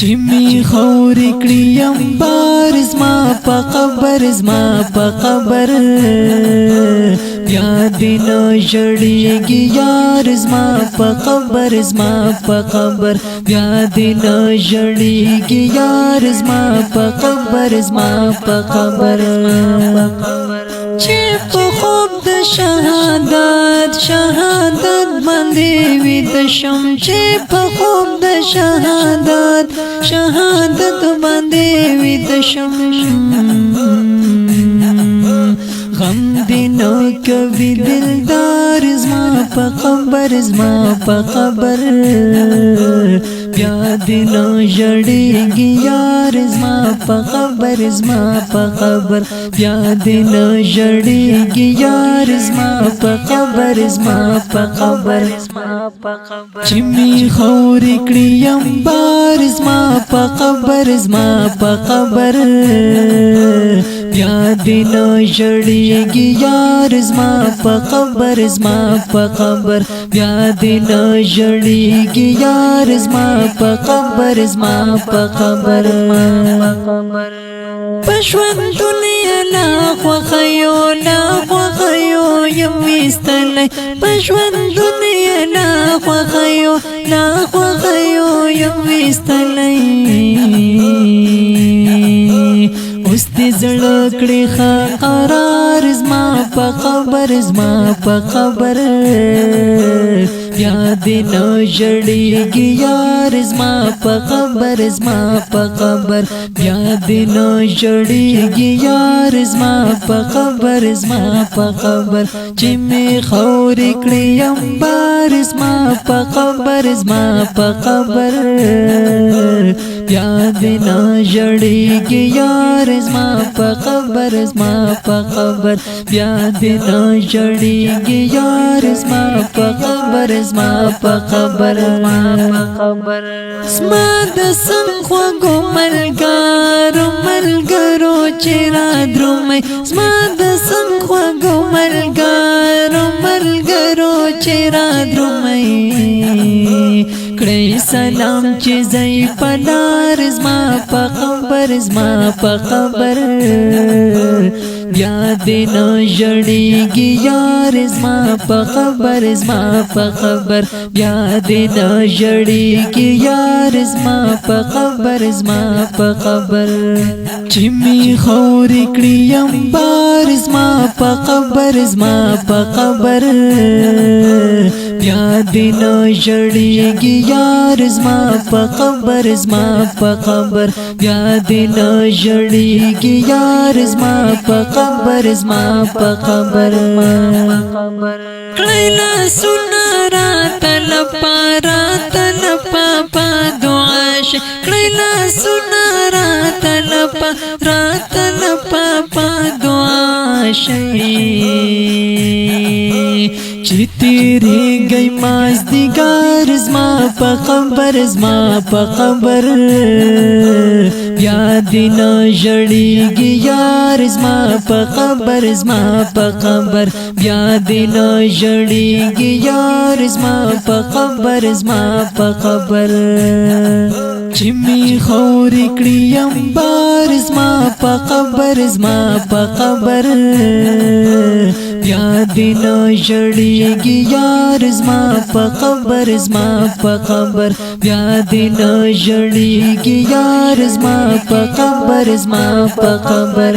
چمی خوري کړیم بار زما په قبر زما په قبر بیا دین جړیږي یار زما په قبر زما په قبر بیا دین جړیږي یار زما په قبر زما په قبر چې په خوب د شهادت باندې وي د شم چې په خوب د شهادت باندې وي د شم غم دینو کوي دلدار زما په قبر زما په قبر بیا دینو جړیږي یار زما په قبر زما په قبر بیا دینو جړیږي یار زما په قبر زما په قبر چې می خوري کړیم بار زما په قبر زما په قبر بیا دینو جړیږي یار زما په قبر زما په قبر بیا دینو جړیږي یار زما په قبر زما په قبر پښوند دنیا لا خوخیو یم وستلې پښوند دنیا لا خوخیو یم وستلې اوس دې زړه کړې قرار زما په قبر زما په قبر بیا دې نه جړیږي یار زما په قبر زما په قبر بیا دې نه جړیږي یار زما په قبر زما په قبر چې می خوري کړیم بار زما په قبر زما په قبر بیا دې نه جړیږي یار زما په قبر زما په قبر بیا دې نه جړیږي یار زما په قبر زما په قبر زما د سم خوږو ملګرو چې را درومي زما د سم خوږو ملګرو چې را درومي کړي سلام چې زئی پلار زما په قبر زما په قبر بیا دې نه جړیږي یار زما په قبر زما په قبر بیا دې نه جړیږي یار زما په قبر زما په قبر چې می خوري کړیم بار زما په قبر زما په قبر بیا دې نه جړیږي یار زما په قبر زما په قبر بیا دې نه جړیږي یار زما په قبر زما په قبر کړیلا سنارا تل پا دعاش کړیلا سنارا تل پا دعاش چې تیرې گئی مازدیګر زما په قبر زما په قبر بیا دې نه جړیږي یار زما په قبر زما په قبر بیا دې نه جړیږي یار زما په قبر زما په قبر چې می خوري کړیم بار زما په قبر زما په قبر بیا دې نه جړیږي یار زما په قبر زما په قبر بیا دې نه جړیږي یار زما په قبر زما په قبر